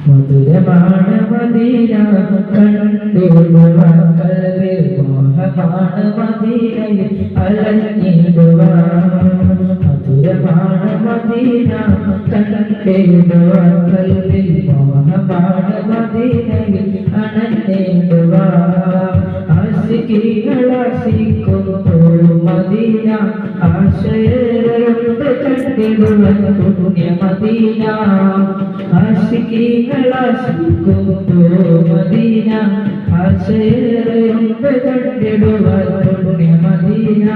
മധുരമാണ് മദീന കണ്ടിടുവാൻ കൽവിൽ മോഹമാണ് മദീനയിൽ അലഞ്ഞിടുവാൻ മധുരമാണ് മദീന കണ്ടിടുവാൻ കൽവിൽ മോഹമാണ് മദീനയിൽ അണഞ്ഞിടുവാൻ ആശിക്കുമ്പോൾ മദീന ആശയരുണ്ട് കണ്ടിടുവാൻ പുണ്യ മദീന ആശിക്കുമ്പോൾ മദീന ആശയരുണ്ട് കണ്ടിടുവാൻ പുണ്യ മദീന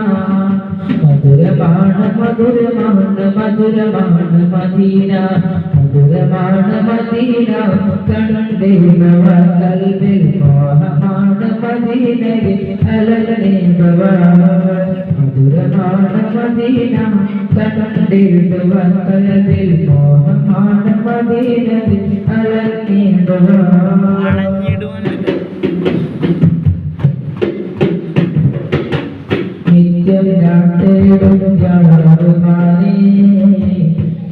മധുരമാണ് മധുരമാണ് മധുരമാണ് മദീന മധുരമാണ് മദീന കണ്ടിടുവാൻ കൽവിൽ മോഹമാണ് മദീനയിൽ അലഞ്ഞിടുവാൻ മധുരമാണ് മദീന കണ്ടിടുവാൻ കൽവിൽ മോഹമാണ് മദീനയിൽ അലഞ്ഞിടുവാൻ നിത്യം ഞാൻ തേടും യാറുമാനേ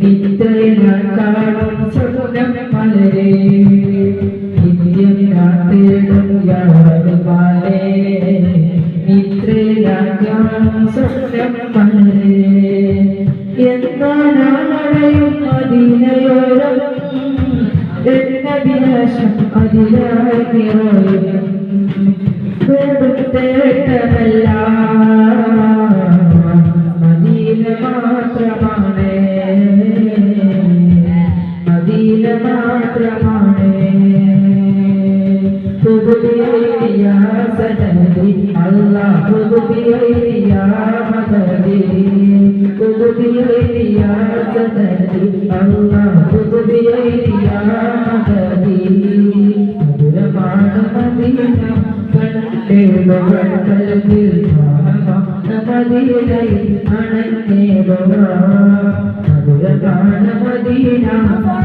നിത്യം ഞാൻ കാണും സ്വപ്നം മലരേ നിത്യം ഞാൻ തേടും യാറുമാനേ നിത്യം ഞാൻ കാണും സ്വപ്നം മലരേ എന്നാണയും മദീനയോരം എന്നഭിലാഷം അതിലായി നിറയും തേട്ടമല്ല മദീന മാത്രമാണ് മദീന മാത്രമാണ് പുതുബിയ സനദി അല്ലാഹ് പുതുബിയ മദദി പുതുബിയ സനദി അല്ലാഹ് പുതുബിയ മദദി മധുരമാണ് മദീന കണ്ടിടുവാൻ കൽവിൽ മോഹമാണ് മദീനയിൽ അണഞ്ഞിടുവാൻ മധുരമാണ് മദീന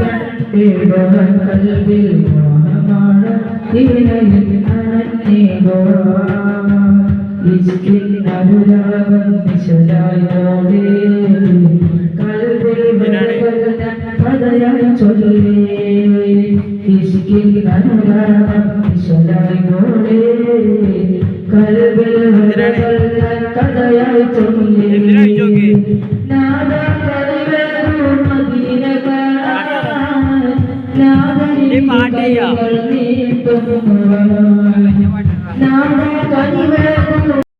കണ്ടിടുവാൻ കൽവിൽ മോഹമാണ് മദീനയിൽ അണഞ്ഞിടുവാൻ ഇഷ്കിൻ അനുരാഗം നിശലായോടെ കൽവിൽ വരകല്ല കഥയായി ചൊല്ലി ഇഷ്കിൻ അനുരാഗം നിശലായോടെ കൽവിൽ വരകല്ല കഥയായി ചൊല്ലി നാദ കൽവേറു മദീന കാണാൻ നാദ കൽവേറു